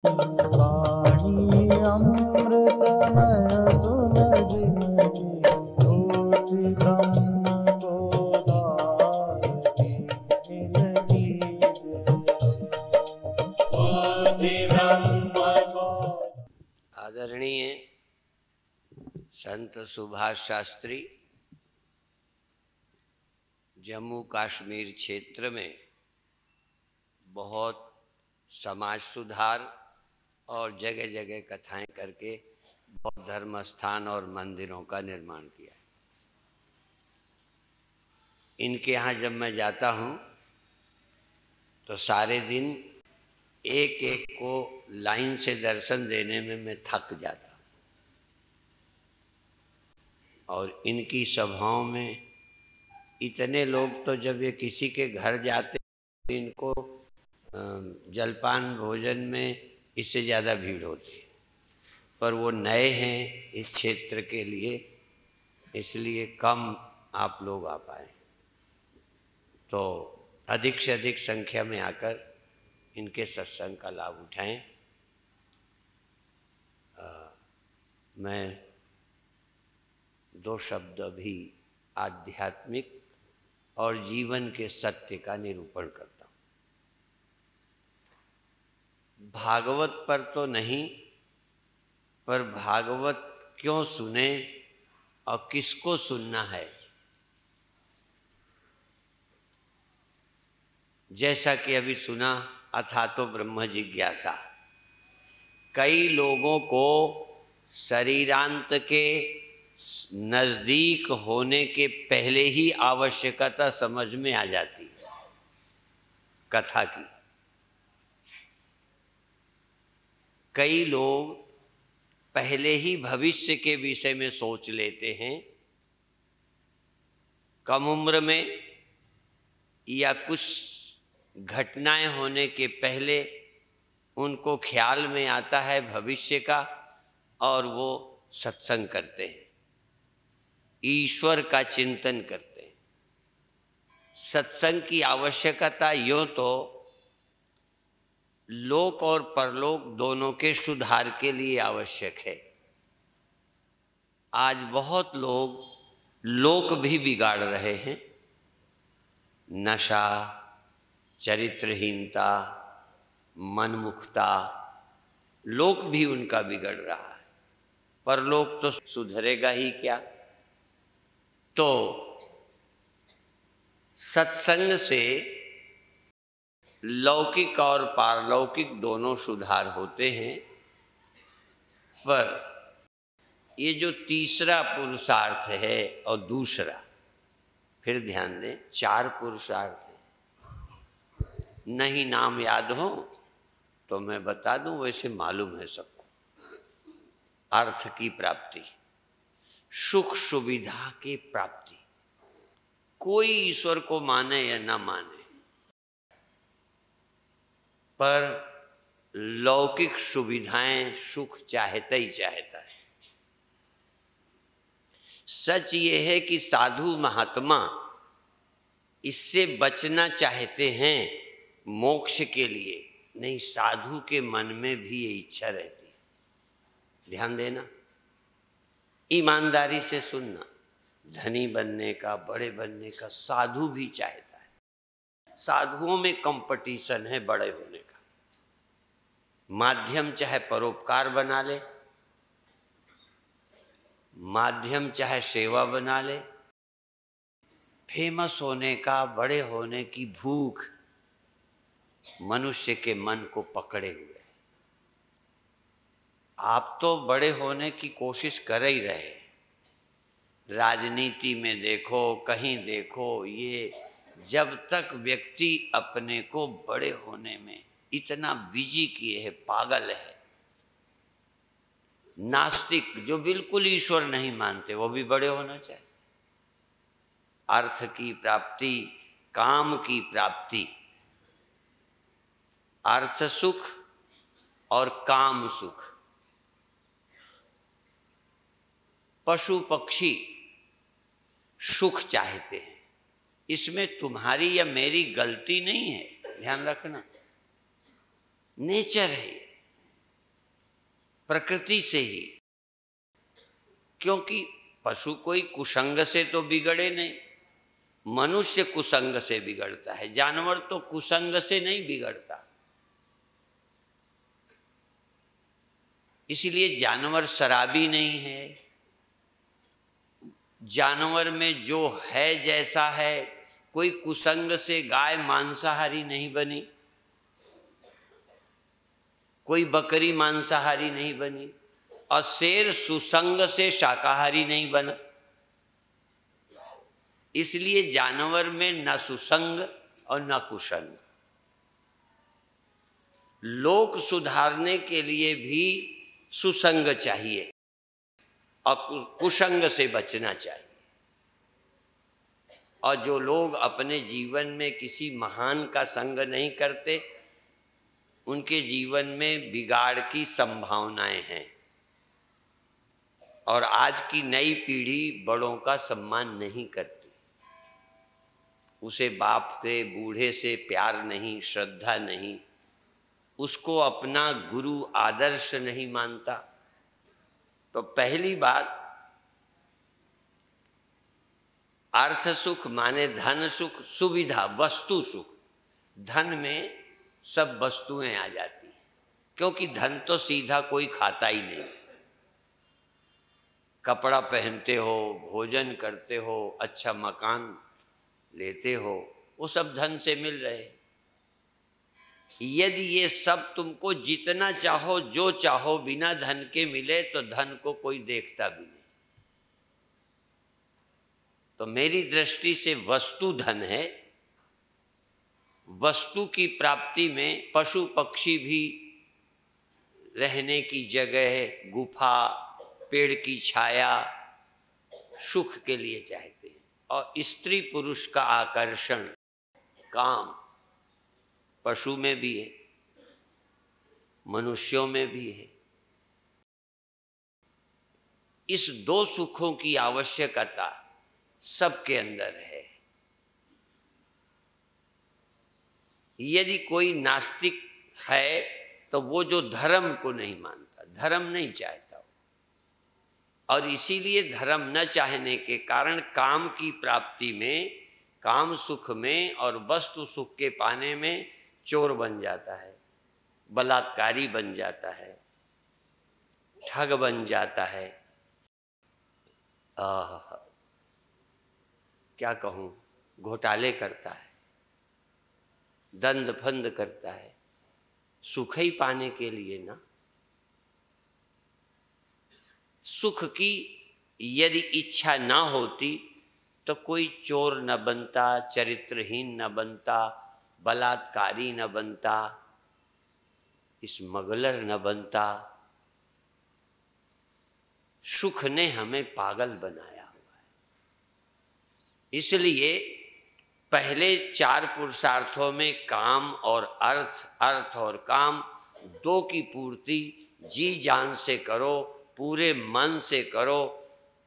वाणी अमृतमय सुलगिनहि ज्योति ब्रह्म बोधायति मिलगी ज्योति ब्रह्म बोध। आदरणीय संत सुभाष शास्त्री जम्मू कश्मीर क्षेत्र में बहुत समाज सुधार और जगह जगह कथाएं करके बहुत धर्म स्थान और मंदिरों का निर्माण किया। इनके यहाँ जब मैं जाता हूँ तो सारे दिन एक एक को लाइन से दर्शन देने में मैं थक जाता हूँ। और इनकी सभाओं में इतने लोग, तो जब ये किसी के घर जाते इनको जलपान भोजन में इससे ज़्यादा भीड़ होती है, पर वो नए हैं इस क्षेत्र के लिए, इसलिए कम आप लोग आ पाए। तो अधिक से अधिक संख्या में आकर इनके सत्संग का लाभ उठाएं। मैं दो शब्द भी आध्यात्मिक और जीवन के सत्य का निरूपण करता हूँ। भागवत पर तो नहीं, पर भागवत क्यों सुने और किसको सुनना है, जैसा कि अभी सुना अथा तो ब्रह्म जिज्ञासा। कई लोगों को शरीरांत के नजदीक होने के पहले ही आवश्यकता समझ में आ जाती है कथा की। कई लोग पहले ही भविष्य के विषय में सोच लेते हैं, कम उम्र में या कुछ घटनाएं होने के पहले उनको ख्याल में आता है भविष्य का, और वो सत्संग करते हैं, ईश्वर का चिंतन करते हैं। सत्संग की आवश्यकता यूँ तो लोक और परलोक दोनों के सुधार के लिए आवश्यक है। आज बहुत लोग लोक भी बिगाड़ रहे हैं, नशा, चरित्रहीनता, मनमुखता, लोक भी उनका बिगड़ रहा है, परलोक तो सुधरेगा ही क्या। तो सत्संग से लौकिक और पारलौकिक दोनों सुधार होते हैं। पर ये जो तीसरा पुरुषार्थ है और दूसरा, फिर ध्यान दें, 4 पुरुषार्थ है। नहीं नाम याद हो तो मैं बता दूं, वैसे मालूम है सबको। अर्थ की प्राप्ति, सुख सुविधा की प्राप्ति। कोई ईश्वर को माने या ना माने, पर लौकिक सुविधाएं सुख चाहता ही चाहता है। सच ये है कि साधु महात्मा इससे बचना चाहते हैं मोक्ष के लिए। नहीं, साधु के मन में भी ये इच्छा रहती है। ध्यान देना, ईमानदारी से सुनना। धनी बनने का, बड़े बनने का साधु भी चाहता है। साधुओं में कंपटीशन है बड़े होने का। माध्यम चाहे परोपकार बना ले, माध्यम चाहे सेवा बना ले, फेमस होने का, बड़े होने की भूख मनुष्य के मन को पकड़े हुए। आप तो बड़े होने की कोशिश कर ही रहे। राजनीति में देखो, कहीं देखो, ये जब तक व्यक्ति अपने को बड़े होने में इतना बिजी किए है, पागल है। नास्तिक जो बिल्कुल ईश्वर नहीं मानते, वो भी बड़े होना चाहिए। अर्थ की प्राप्ति, काम की प्राप्ति, अर्थ सुख और काम सुख। पशु पक्षी सुख चाहते हैं, इसमें तुम्हारी या मेरी गलती नहीं है, ध्यान रखना। नेचर है। प्रकृति से ही, क्योंकि पशु कोई कुसंग से तो बिगड़े नहीं, मनुष्य कुसंग से बिगड़ता है, जानवर तो कुसंग से नहीं बिगड़ता। इसलिए जानवर शराबी नहीं है, जानवर में जो है जैसा है, कोई कुसंग से गाय मांसाहारी नहीं बनी, कोई बकरी मांसाहारी नहीं बनी, और शेर सुसंग से शाकाहारी नहीं बना। इसलिए जानवर में न सुसंग और न कुसंग। लोक सुधारने के लिए भी सुसंग चाहिए और कुसंग से बचना चाहिए। और जो लोग अपने जीवन में किसी महान का संग नहीं करते, उनके जीवन में बिगाड़ की संभावनाएं हैं। और आज की नई पीढ़ी बड़ों का सम्मान नहीं करती, उसे बाप के बूढ़े से प्यार नहीं, श्रद्धा नहीं, उसको अपना गुरु आदर्श नहीं मानता। तो पहली बात, अर्थ सुख माने धन सुख, सुविधा, वस्तु सुख। धन में सब वस्तुएं आ जाती हैं, क्योंकि धन तो सीधा कोई खाता ही नहीं। कपड़ा पहनते हो, भोजन करते हो, अच्छा मकान लेते हो, वो सब धन से मिल रहे। यदि ये सब तुमको जितना चाहो, जो चाहो, बिना धन के मिले, तो धन को कोई देखता भी नहीं। तो मेरी दृष्टि से वस्तु धन है। वस्तु की प्राप्ति में पशु पक्षी भी रहने की जगह, गुफा, पेड़ की छाया, सुख के लिए चाहते हैं। और स्त्री पुरुष का आकर्षण, काम, पशु में भी है, मनुष्यों में भी है। इस दो सुखों की आवश्यकता सबके अंदर है। यदि कोई नास्तिक है तो वो जो धर्म को नहीं मानता, धर्म नहीं चाहता, और इसीलिए धर्म न चाहने के कारण काम की प्राप्ति में, काम सुख में और वस्तु सुख के पाने में चोर बन जाता है, बलात्कारी बन जाता है, ठग बन जाता है। क्या कहूँ, घोटाले करता है, दंड फंद करता है, सुख ही पाने के लिए ना। सुख की यदि इच्छा ना होती तो कोई चोर न बनता, चरित्रहीन न बनता, बलात्कारी न बनता, स्मगलर न बनता। सुख ने हमें पागल बनाया हुआ है। इसलिए पहले चार पुरुषार्थों में काम और अर्थ, अर्थ और काम, दो की पूर्ति जी जान से करो, पूरे मन से करो,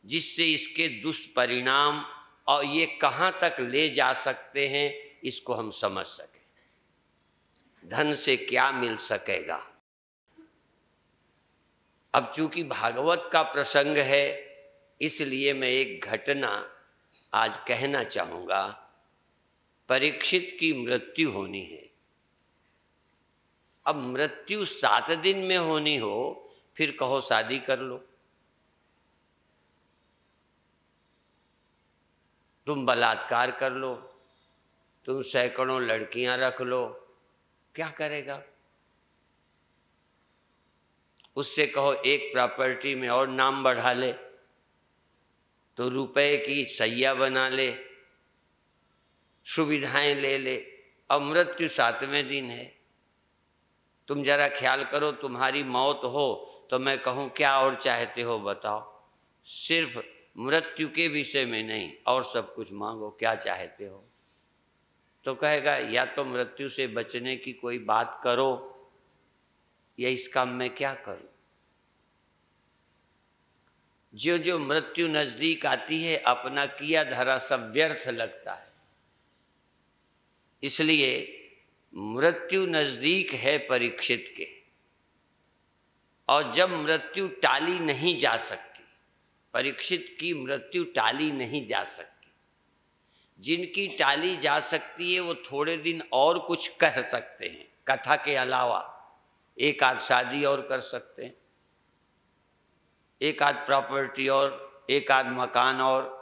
जिससे इसके दुष्परिणाम और ये कहाँ तक ले जा सकते हैं इसको हम समझ सकें। धन से क्या मिल सकेगा। अब चूंकि भागवत का प्रसंग है, इसलिए मैं एक घटना आज कहना चाहूँगा। परीक्षित की मृत्यु होनी है। अब मृत्यु 7 दिन में होनी हो, फिर कहो शादी कर लो। तुम बलात्कार कर लो, तुम सैकड़ों लड़कियां रख लो, क्या करेगा? उससे कहो एक प्रॉपर्टी में और नाम बढ़ा ले, तो रुपए की सैया बना ले, सुविधाएं ले ले। अब मृत्यु 7वें दिन है। तुम जरा ख्याल करो, तुम्हारी मौत हो तो मैं कहूँ क्या और चाहते हो बताओ। सिर्फ मृत्यु के विषय में नहीं, और सब कुछ मांगो, क्या चाहते हो। तो कहेगा या तो मृत्यु से बचने की कोई बात करो, या इस काम में क्या करूं। जो जो मृत्यु नजदीक आती है, अपना किया धरा सब व्यर्थ लगता है। इसलिए मृत्यु नजदीक है परीक्षित के, और जब मृत्यु टाली नहीं जा सकती, परीक्षित की मृत्यु टाली नहीं जा सकती, जिनकी टाली जा सकती है वो थोड़े दिन और कुछ कह सकते हैं, कथा के अलावा एक आध शादी और कर सकते हैं, एक आध प्रॉपर्टी और, एक आध मकान और,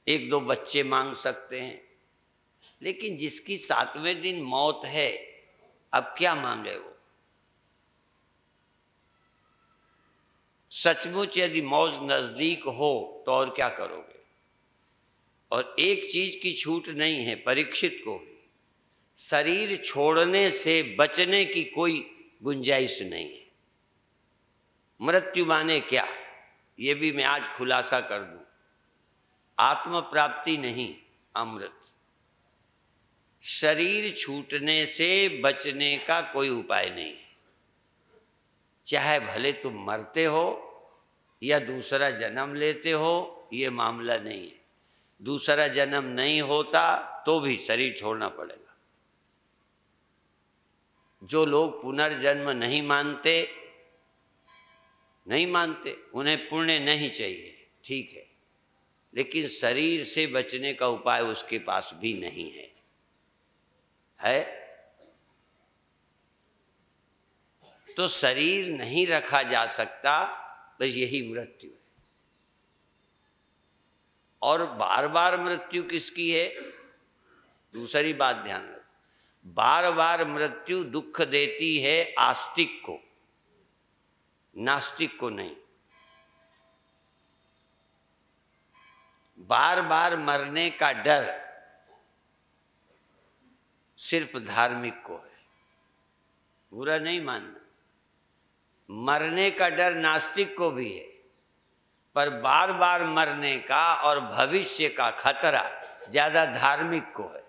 एक दो बच्चे मांग सकते हैं। लेकिन जिसकी 7वें दिन मौत है, अब क्या मांगे वो? सचमुच यदि मौत नजदीक हो तो और क्या करोगे? और एक चीज की छूट नहीं है परीक्षित को भी, शरीर छोड़ने से बचने की कोई गुंजाइश नहीं है। मृत्यु माने क्या, ये भी मैं आज खुलासा कर दूं। आत्म प्राप्ति नहीं, अमृत। शरीर छूटने से बचने का कोई उपाय नहीं है। चाहे भले तुम मरते हो या दूसरा जन्म लेते हो, ये मामला नहीं है। दूसरा जन्म नहीं होता तो भी शरीर छोड़ना पड़ेगा। जो लोग पुनर्जन्म नहीं मानते, उन्हें पुण्य नहीं चाहिए, ठीक है, लेकिन शरीर से बचने का उपाय उसके पास भी नहीं है। तो शरीर नहीं रखा जा सकता, बस यही मृत्यु है। और बार बार मृत्यु किसकी है? दूसरी बात ध्यान रखो, बार बार मृत्यु दुख देती है आस्तिक को, नास्तिक को नहीं। बार बार मरने का डर सिर्फ धार्मिक को है, बुरा नहीं मानना। मरने का डर नास्तिक को भी है, पर बार बार मरने का और भविष्य का खतरा ज्यादा धार्मिक को है।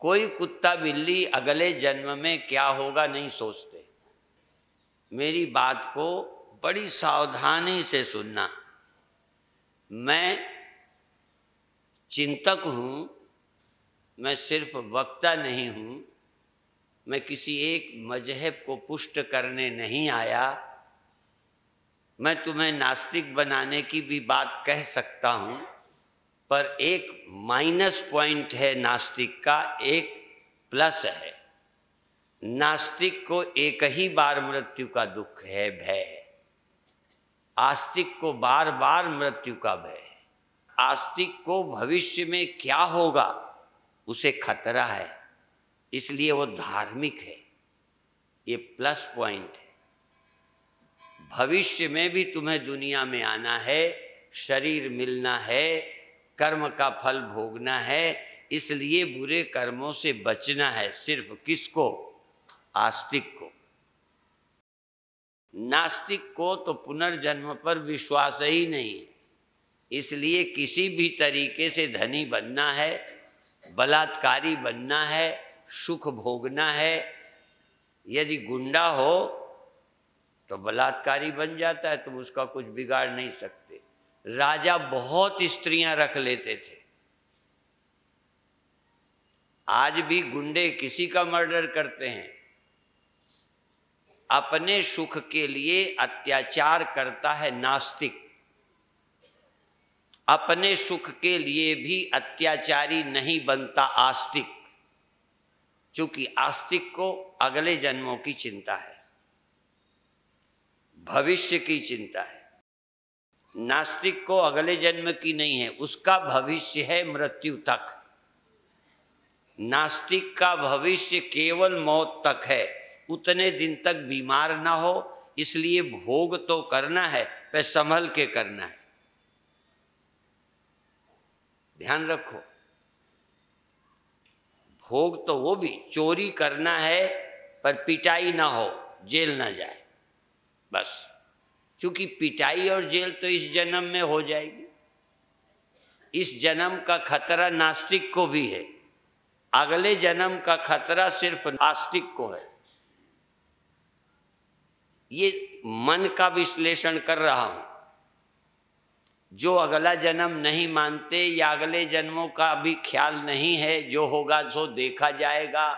कोई कुत्ता बिल्ली अगले जन्म में क्या होगा नहीं सोचते। मेरी बात को बड़ी सावधानी से सुनना। मैं चिंतक हूँ, मैं सिर्फ वक्ता नहीं हूँ। मैं किसी एक मजहब को पुष्ट करने नहीं आया। मैं तुम्हें नास्तिक बनाने की भी बात कह सकता हूँ, पर एक माइनस पॉइंट है नास्तिक का, एक प्लस है। नास्तिक को एक ही बार मृत्यु का दुख है, भय है। आस्तिक को बार बार मृत्यु का भय है। आस्तिक को भविष्य में क्या होगा उसे खतरा है, इसलिए वो धार्मिक है। ये प्लस पॉइंट है। भविष्य में भी तुम्हें दुनिया में आना है, शरीर मिलना है, कर्म का फल भोगना है, इसलिए बुरे कर्मों से बचना है। सिर्फ किसको? आस्तिक को। नास्तिक को तो पुनर्जन्म पर विश्वास ही नहीं है, इसलिए किसी भी तरीके से धनी बनना है, बलात्कारी बनना है, सुख भोगना है। यदि गुंडा हो तो बलात्कारी बन जाता है, तुम उसका कुछ बिगाड़ नहीं सकते। राजा बहुत स्त्रियां रख लेते थे, आज भी गुंडे किसी का मर्डर करते हैं। अपने सुख के लिए अत्याचार करता है नास्तिक। अपने सुख के लिए भी अत्याचारी नहीं बनता आस्तिक, क्योंकि आस्तिक को अगले जन्मों की चिंता है, भविष्य की चिंता है। नास्तिक को अगले जन्म की नहीं है, उसका भविष्य है मृत्यु तक। नास्तिक का भविष्य केवल मौत तक है। उतने दिन तक बीमार ना हो, इसलिए भोग तो करना है, पर संभल के करना है। ध्यान रखो, भोग तो वो भी चोरी करना है, पर पिटाई ना हो, जेल ना जाए, बस। क्योंकि पिटाई और जेल तो इस जन्म में हो जाएगी। इस जन्म का खतरा नास्तिक को भी है, अगले जन्म का खतरा सिर्फ आस्तिक को है। ये मन का विश्लेषण कर रहा हूं। जो अगला जन्म नहीं मानते या अगले जन्मों का भी ख्याल नहीं है, जो होगा सो देखा जाएगा,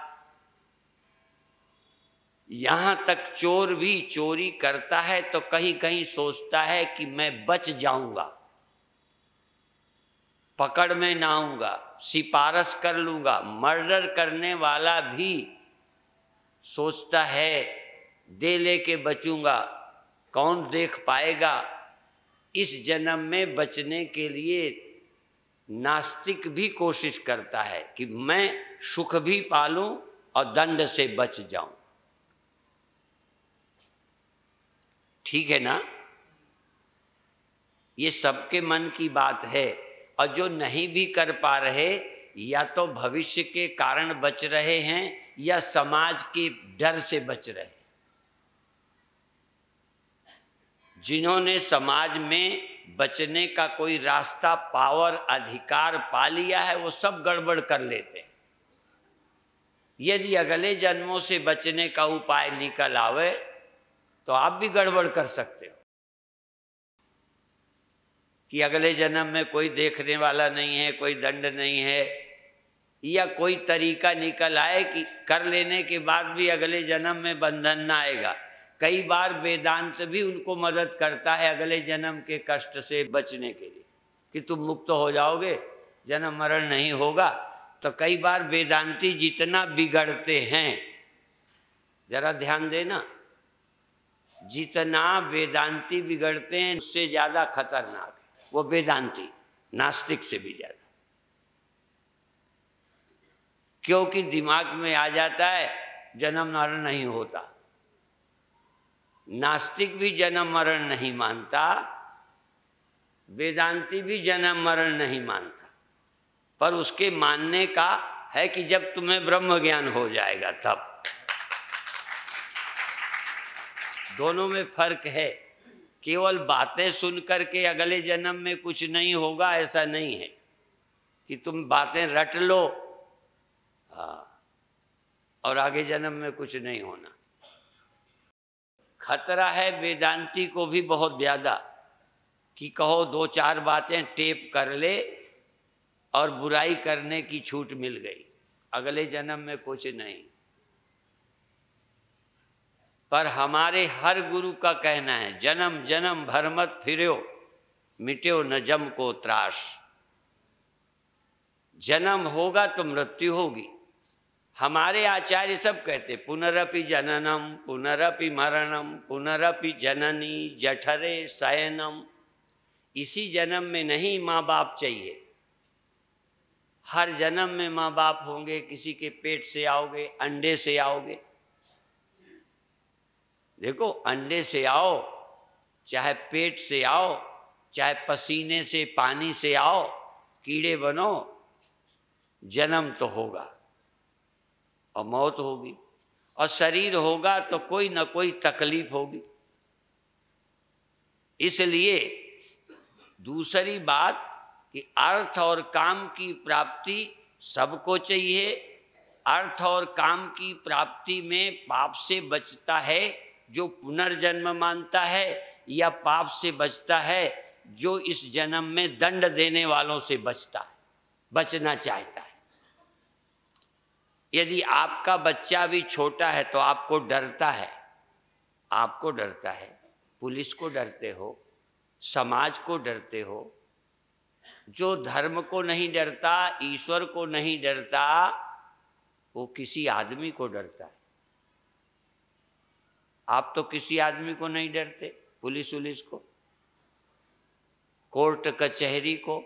यहाँ तक चोर भी चोरी करता है तो कहीं कहीं सोचता है कि मैं बच जाऊंगा, पकड़ में ना आऊंगा, सिफारिश कर लूंगा। मर्डर करने वाला भी सोचता है दे लेके बचूंगा, कौन देख पाएगा। इस जन्म में बचने के लिए नास्तिक भी कोशिश करता है कि मैं सुख भी पालूं और दंड से बच जाऊं। ठीक है ना? ये सबके मन की बात है। और जो नहीं भी कर पा रहे, या तो भविष्य के कारण बच रहे हैं या समाज के डर से बच रहे हैं। जिन्होंने समाज में बचने का कोई रास्ता, पावर, अधिकार पा लिया है, वो सब गड़बड़ कर लेते हैं। यदि अगले जन्मों से बचने का उपाय निकल आवे तो आप भी गड़बड़ कर सकते हो कि अगले जन्म में कोई देखने वाला नहीं है, कोई दंड नहीं है, या कोई तरीका निकल आए कि कर लेने के बाद भी अगले जन्म में बंधन ना आएगा। कई बार वेदांत भी उनको मदद करता है अगले जन्म के कष्ट से बचने के लिए कि तुम मुक्त हो जाओगे, जन्म मरण नहीं होगा। तो कई बार वेदांती जितना बिगड़ते हैं, जरा ध्यान देना, जितना वेदांती बिगड़ते हैं उससे ज़्यादा खतरनाक है वो वेदांती, नास्तिक से भी ज़्यादा। क्योंकि दिमाग में आ जाता है जन्म मरण नहीं होता। नास्तिक भी जन्म मरण नहीं मानता, वेदांती भी जन्म मरण नहीं मानता, पर उसके मानने का है कि जब तुम्हें ब्रह्म ज्ञान हो जाएगा तब। दोनों में फर्क है। केवल बातें सुन करके अगले जन्म में कुछ नहीं होगा ऐसा नहीं है कि तुम बातें रट लो और आगे जन्म में कुछ नहीं होना। खतरा है वेदांती को भी बहुत ज्यादा कि कहो दो चार बातें टेप कर ले और बुराई करने की छूट मिल गई, अगले जन्म में कुछ नहीं। पर हमारे हर गुरु का कहना है जन्म जन्म भर मत फिर्यो, मिट्यो न जम को त्रास। जन्म होगा तो मृत्यु होगी। हमारे आचार्य सब कहते पुनरपि जननम पुनरपि मरणम पुनरपि जननी जठरे शयनम। इसी जन्म में नहीं माँ बाप चाहिए, हर जन्म में माँ बाप होंगे। किसी के पेट से आओगे, अंडे से आओगे। देखो, अंडे से आओ, चाहे पेट से आओ, चाहे पसीने से, पानी से आओ, कीड़े बनो, जन्म तो होगा और मौत होगी। और शरीर होगा तो कोई ना कोई तकलीफ होगी। इसलिए दूसरी बात कि अर्थ और काम की प्राप्ति सबको चाहिए। अर्थ और काम की प्राप्ति में पाप से बचता है जो पुनर्जन्म मानता है, या पाप से बचता है जो इस जन्म में दंड देने वालों से बचता है, बचना चाहता है। यदि आपका बच्चा भी छोटा है तो आपको डरता है, आपको डरता है, पुलिस को डरते हो, समाज को डरते हो। जो धर्म को नहीं डरता, ईश्वर को नहीं डरता, वो किसी आदमी को डरता है। आप तो किसी आदमी को नहीं डरते, पुलिस उलिस को, कोर्ट कचहरी को,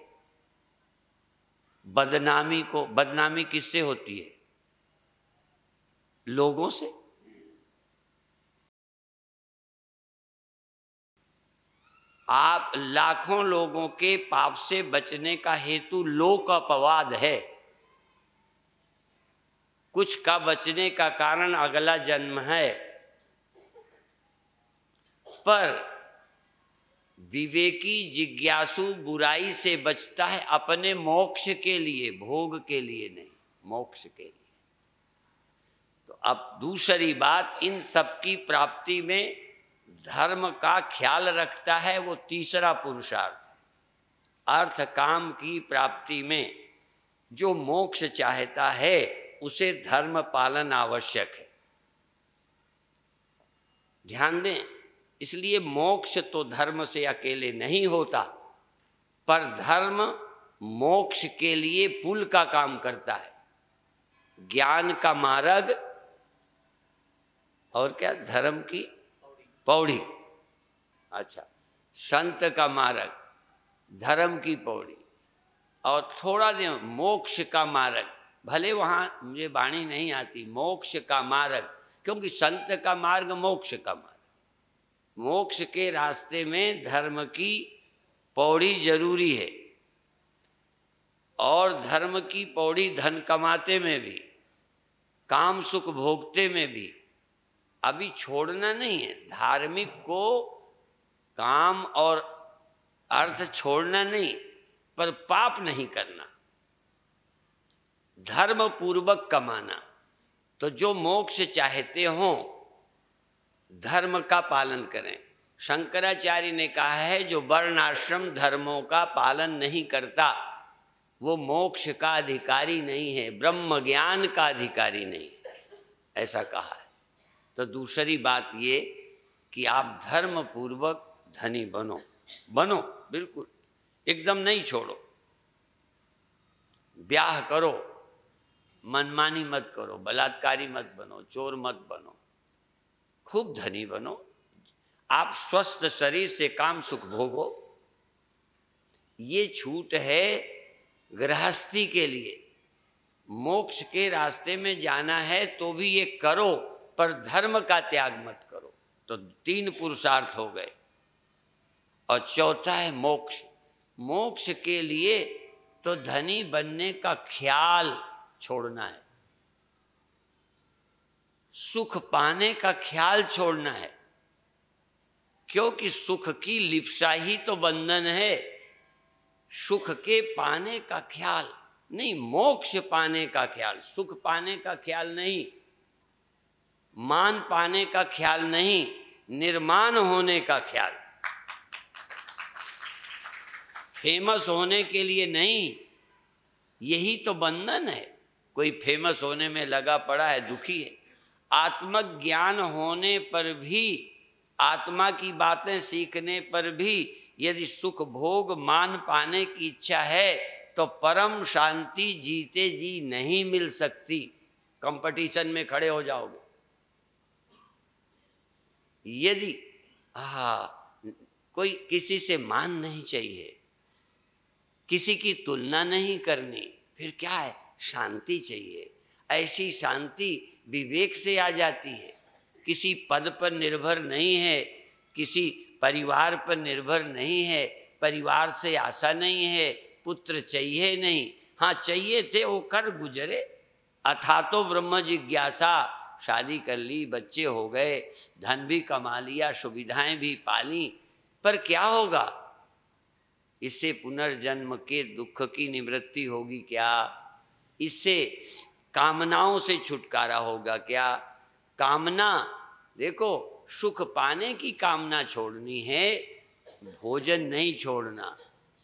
बदनामी को। बदनामी किससे होती है? लोगों से। आप लाखों लोगों के पाप से बचने का हेतु लोक अपवाद है। कुछ का बचने का कारण अगला जन्म है, पर विवेकी जिज्ञासु बुराई से बचता है अपने मोक्ष के लिए, भोग के लिए नहीं, मोक्ष के लिए। तो अब दूसरी बात, इन सब की प्राप्ति में धर्म का ख्याल रखता है वो तीसरा पुरुषार्थ। अर्थ काम की प्राप्ति में जो मोक्ष चाहता है उसे धर्म पालन आवश्यक है। ध्यान दें, इसलिए मोक्ष तो धर्म से अकेले नहीं होता, पर धर्म मोक्ष के लिए पुल का काम करता है। ज्ञान का मार्ग और क्या, धर्म की पौड़ी। अच्छा, संत का मार्ग, धर्म की पौड़ी, और थोड़ा दिन मोक्ष का मार्ग। भले वहाँ मुझे वाणी नहीं आती, मोक्ष का मार्ग, क्योंकि संत का मार्ग मोक्ष का मार्ग। मोक्ष के रास्ते में धर्म की पौड़ी जरूरी है, और धर्म की पौड़ी धन कमाते में भी, काम सुख भोगते में भी। अभी छोड़ना नहीं है, धार्मिक को काम और अर्थ छोड़ना नहीं, पर पाप नहीं करना, धर्म पूर्वक कमाना। तो जो मोक्ष चाहते हों धर्म का पालन करें। शंकराचार्य ने कहा है जो वर्णाश्रम धर्मों का पालन नहीं करता वो मोक्ष का अधिकारी नहीं है, ब्रह्म ज्ञान का अधिकारी नहीं, ऐसा कहा है। तो दूसरी बात ये कि आप धर्म पूर्वक धनी बनो, बनो, बिल्कुल एकदम नहीं छोड़ो। ब्याह करो, मनमानी मत करो, बलात्कारी मत बनो, चोर मत बनो, खूब धनी बनो। आप स्वस्थ शरीर से काम सुख भोगो। ये छूट है गृहस्थी के लिए। मोक्ष के रास्ते में जाना है तो भी ये करो, पर धर्म का त्याग मत करो। तो 3 पुरुषार्थ हो गए। और चौथा है मोक्ष। मोक्ष के लिए तो धनी बनने का ख्याल छोड़ना है, सुख पाने का ख्याल छोड़ना है, क्योंकि सुख की लिप्सा ही तो बंधन है। सुख के पाने का ख्याल नहीं, मोक्ष पाने का ख्याल, सुख पाने का ख्याल नहीं, मान पाने का ख्याल नहीं, निर्माण होने का ख्याल। फेमस होने के लिए नहीं, यही तो बंधन है। कोई फेमस होने में लगा पड़ा है, दुखी है। आत्मज्ञान होने पर भी, आत्मा की बातें सीखने पर भी यदि सुख भोग मान पाने की इच्छा है तो परम शांति जीते जी नहीं मिल सकती। कंपटीशन में खड़े हो जाओगे। यदि कोई किसी से मान नहीं चाहिए, किसी की तुलना नहीं करनी, फिर क्या है, शांति चाहिए। ऐसी शांति विवेक से आ जाती है। किसी पद पर निर्भर नहीं है, किसी परिवार पर निर्भर नहीं है, परिवार से आशा नहीं है, पुत्र चाहिए नहीं। हाँ चाहिए थे, वो कर गुजरे। अथा तो ब्रह्म जिज्ञासा, शादी कर ली, बच्चे हो गए, धन भी कमा लिया, सुविधाएं भी पाली, पर क्या होगा? इससे पुनर्जन्म के दुख की निवृत्ति होगी क्या? इससे कामनाओं से छुटकारा होगा क्या? कामना, देखो, सुख पाने की कामना छोड़नी है, भोजन नहीं छोड़ना।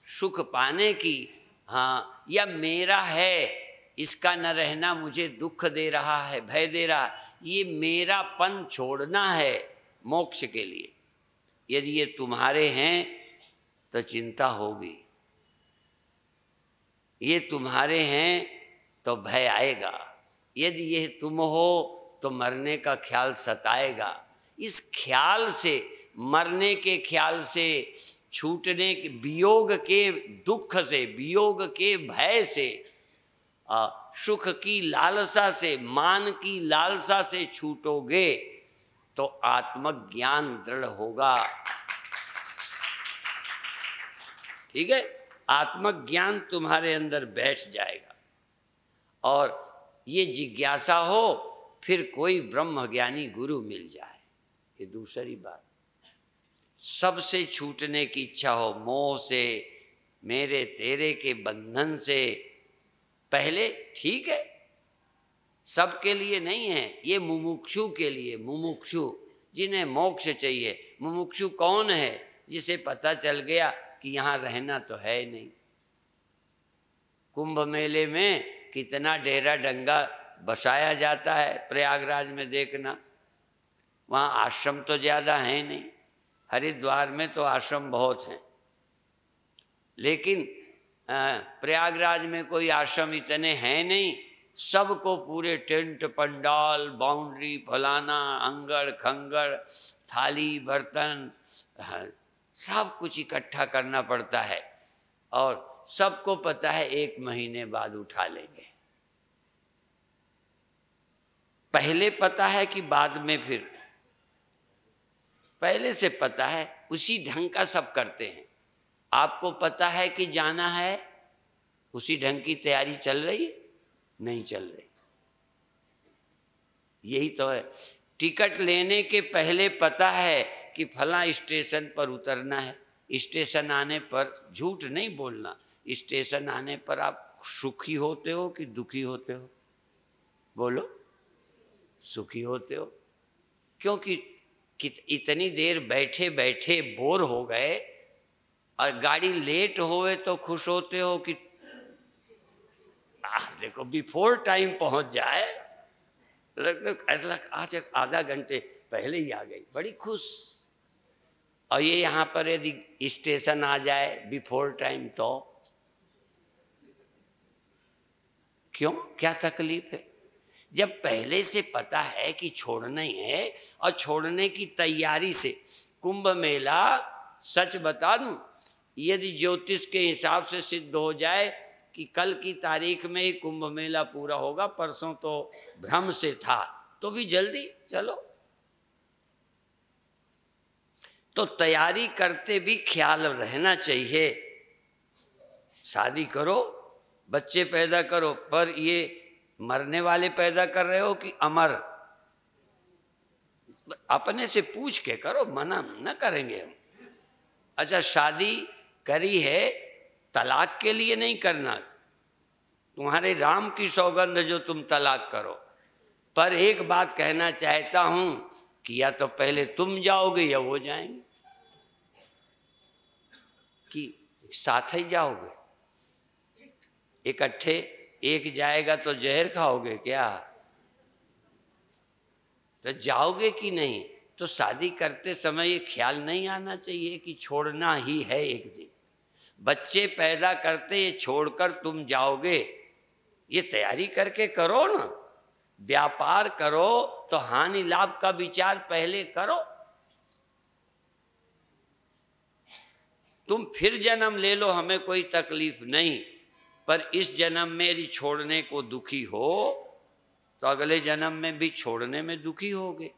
सुख पाने की, हाँ, या मेरा है, इसका न रहना मुझे दुख दे रहा है, भय दे रहा है, ये मेरापन छोड़ना है मोक्ष के लिए। यदि ये तुम्हारे हैं तो चिंता होगी, ये तुम्हारे हैं तो भय आएगा, यदि ये तुम हो तो मरने का ख्याल सताएगा। इस ख्याल से, मरने के ख्याल से, छूटने के, वियोग के दुख से, वियोग के भय से, सुख की लालसा से, मान की लालसा से छूटोगे तो आत्मज्ञान दृढ़ होगा। ठीक है, आत्मज्ञान तुम्हारे अंदर बैठ जाएगा और ये जिज्ञासा हो फिर कोई ब्रह्मज्ञानी गुरु मिल जाए। ये दूसरी बात। सबसे छूटने की इच्छा हो, मोह से, मेरे तेरे के बंधन से, पहले ठीक है, सबके लिए नहीं है, ये मुमुक्षु के लिए। मुमुक्षु जिन्हें मोक्ष चाहिए। मुमुक्षु कौन है? जिसे पता चल गया कि यहाँ रहना तो है नहीं। कुंभ मेले में कितना डेरा डंगा बसाया जाता है, प्रयागराज में देखना। वहाँ आश्रम तो ज़्यादा हैं नहीं, हरिद्वार में तो आश्रम बहुत हैं, लेकिन प्रयागराज में कोई आश्रम इतने हैं नहीं। सबको पूरे टेंट, पंडाल, बाउंड्री, फलाना, अंगड़ खंगड़, थाली बर्तन, सब कुछ इकट्ठा करना पड़ता है और सबको पता है 1 महीने बाद उठा लेंगे। पहले पता है कि बाद में, फिर पहले से पता है, उसी ढंग का सब करते हैं। आपको पता है कि जाना है, उसी ढंग की तैयारी चल रही है? नहीं चल रही। यही तो है। टिकट लेने के पहले पता है कि फला स्टेशन पर उतरना है। स्टेशन आने पर, झूठ नहीं बोलना, स्टेशन आने पर आप सुखी होते हो कि दुखी होते हो? बोलो। सुखी होते हो, क्योंकि इतनी देर बैठे बैठे बोर हो गए, और गाड़ी लेट होवे तो खुश होते हो कि देखो बिफोर टाइम पहुंच जाए, ऐसा आज आधा घंटे पहले ही आ गई, बड़ी खुश। और ये यहाँ पर यदि स्टेशन आ जाए बिफोर टाइम तो क्यों, क्या तकलीफ है? जब पहले से पता है कि छोड़ना ही है और छोड़ने की तैयारी से, कुंभ मेला सच बता दूं, यदि ज्योतिष के हिसाब से सिद्ध हो जाए कि कल की तारीख में ही कुंभ मेला पूरा होगा, परसों तो भ्रम से था, तो भी जल्दी चलो। तो तैयारी करते भी ख्याल रहना चाहिए। शादी करो, बच्चे पैदा करो, पर ये मरने वाले पैदा कर रहे हो कि अमर? अपने से पूछ के करो, मना न करेंगे हम। अच्छा, शादी करी है, तलाक के लिए नहीं करना, तुम्हारे राम की सौगंध जो तुम तलाक करो। पर एक बात कहना चाहता हूं कि या तो पहले तुम जाओगे या वो जाएंगे, कि साथ ही जाओगे इकट्ठे? एक जाएगा तो जहर खाओगे क्या? तो जाओगे कि नहीं? तो शादी करते समय ये ख्याल नहीं आना चाहिए कि छोड़ना ही है एक दिन। बच्चे पैदा करते ये छोड़कर तुम जाओगे, ये तैयारी करके करो ना। व्यापार करो तो हानि लाभ का विचार पहले करो। तुम फिर जन्म ले लो, हमें कोई तकलीफ नहीं, पर इस जन्म में यदि छोड़ने को दुखी हो तो अगले जन्म में भी छोड़ने में दुखी होगे।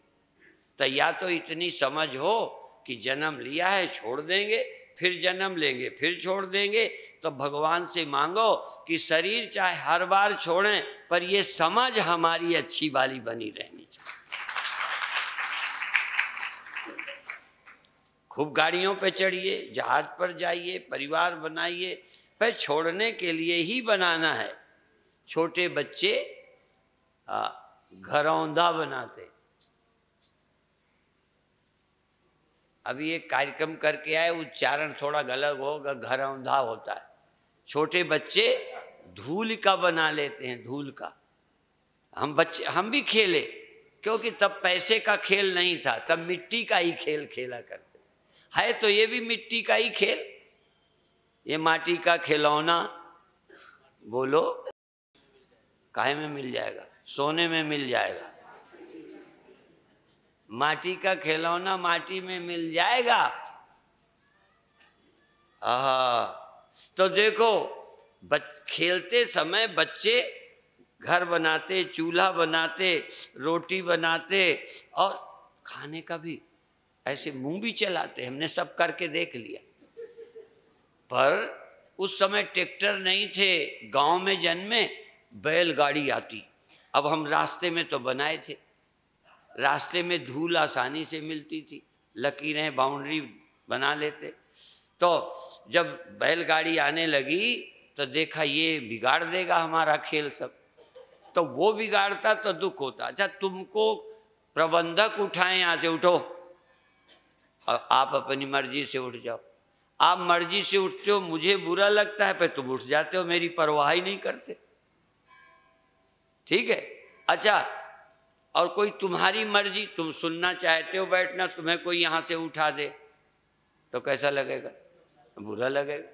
तो या तो इतनी समझ हो कि जन्म लिया है, छोड़ देंगे, फिर जन्म लेंगे, फिर छोड़ देंगे। तो भगवान से मांगो कि शरीर चाहे हर बार छोड़ें, पर ये समझ हमारी अच्छी वाली बनी रहनी चाहिए। खूब गाड़ियों पे चढ़िए, जहाज पर जाइए, परिवार बनाइए, पर छोड़ने के लिए ही बनाना है। छोटे बच्चे घरौंधा बनाते। अभी एक कार्यक्रम करके आए, उच्चारण थोड़ा गलत होगा, घरौंधा होता है। छोटे बच्चे धूल का बना लेते हैं, धूल का। हम भी खेले, क्योंकि तब पैसे का खेल नहीं था, तब मिट्टी का ही खेल खेला करते है। तो ये भी मिट्टी का ही खेल, ये माटी का खिलौना। बोलो, काहे में मिल जाएगा? सोने में मिल जाएगा। माटी का खिलौना माटी में मिल जाएगा। तो देखो, खेलते समय बच्चे घर बनाते, चूल्हा बनाते, रोटी बनाते, और खाने का भी ऐसे मुंह भी चलाते। हमने सब करके देख लिया। पर उस समय ट्रैक्टर नहीं थे, गांव में जन्मे, बैलगाड़ी आती। अब हम रास्ते में तो बनाए थे, रास्ते में धूल आसानी से मिलती थी, लकीरें बाउंड्री बना लेते। तो जब बैलगाड़ी आने लगी तो देखा ये बिगाड़ देगा हमारा खेल सब, तो वो बिगाड़ता तो दुख होता। अच्छा, तुमको प्रबंधक उठाए, यहाँ से उठो और आप अपनी मर्जी से उठ जाओ। आप मर्जी से उठते हो, मुझे बुरा लगता है, पर तुम उठ जाते हो, मेरी परवाह ही नहीं करते। ठीक है। अच्छा, और कोई तुम्हारी मर्जी, तुम सुनना चाहते हो बैठना, तुम्हें कोई यहाँ से उठा दे तो कैसा लगेगा? बुरा लगेगा।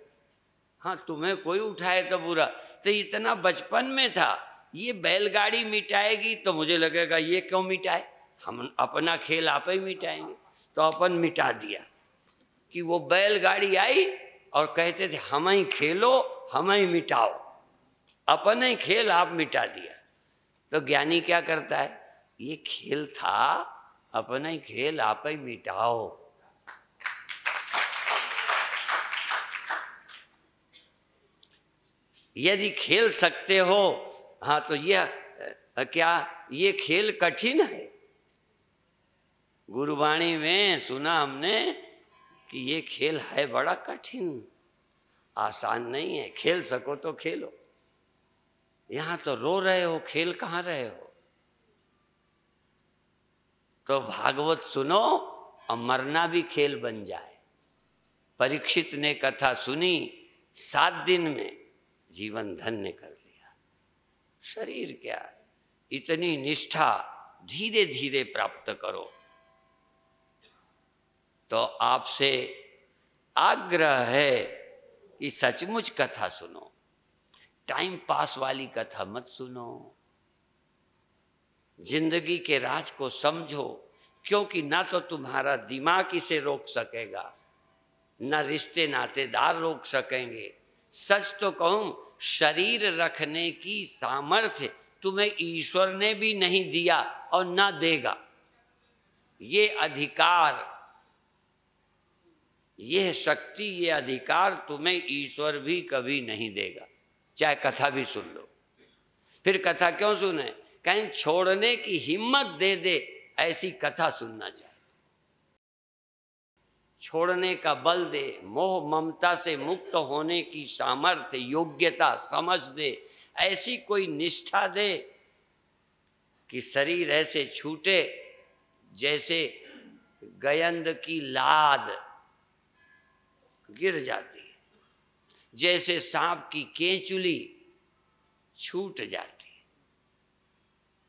हाँ, तुम्हें कोई उठाए तो बुरा। तो इतना बचपन में था, ये बैलगाड़ी मिटाएगी तो मुझे लगेगा ये क्यों मिटाए, हम अपना खेल आप ही मिटाएंगे। तो अपन मिटा दिया कि वो बैलगाड़ी आई और कहते थे हम ही खेलो हम ही मिटाओ, अपन ही खेल आप मिटा दिया। तो ज्ञानी क्या करता है, ये खेल था, अपना ही खेल आप ही मिटाओ। यदि खेल सकते हो, हाँ, तो यह क्या ये खेल कठिन है? गुरुवाणी में सुना हमने कि ये खेल है बड़ा कठिन, आसान नहीं है। खेल सको तो खेलो, यहां तो रो रहे हो, खेल कहाँ रहे हो? तो भागवत सुनो और मरना भी खेल बन जाए। परीक्षित ने कथा सुनी, 7 दिन में जीवन धन्य कर लिया। शरीर क्या, इतनी निष्ठा धीरे धीरे प्राप्त करो। तो आपसे आग्रह है कि सचमुच कथा सुनो, टाइम पास वाली कथा मत सुनो। जिंदगी के राज को समझो, क्योंकि ना तो तुम्हारा दिमाग इसे रोक सकेगा, ना रिश्ते नातेदार रोक सकेंगे। सच तो कहूं, शरीर रखने की सामर्थ्य तुम्हें ईश्वर ने भी नहीं दिया और ना देगा। ये अधिकार, यह शक्ति, ये अधिकार तुम्हें ईश्वर भी कभी नहीं देगा, चाहे कथा भी सुन लो। फिर कथा क्यों सुने? कहीं छोड़ने की हिम्मत दे दे, ऐसी कथा सुनना चाहिए। छोड़ने का बल दे, मोह ममता से मुक्त होने की सामर्थ्य, योग्यता, समझ दे, ऐसी कोई निष्ठा दे कि शरीर ऐसे छूटे जैसे गयंद की लाद गिर जाती है, जैसे सांप की केंचुली छूट जाती है।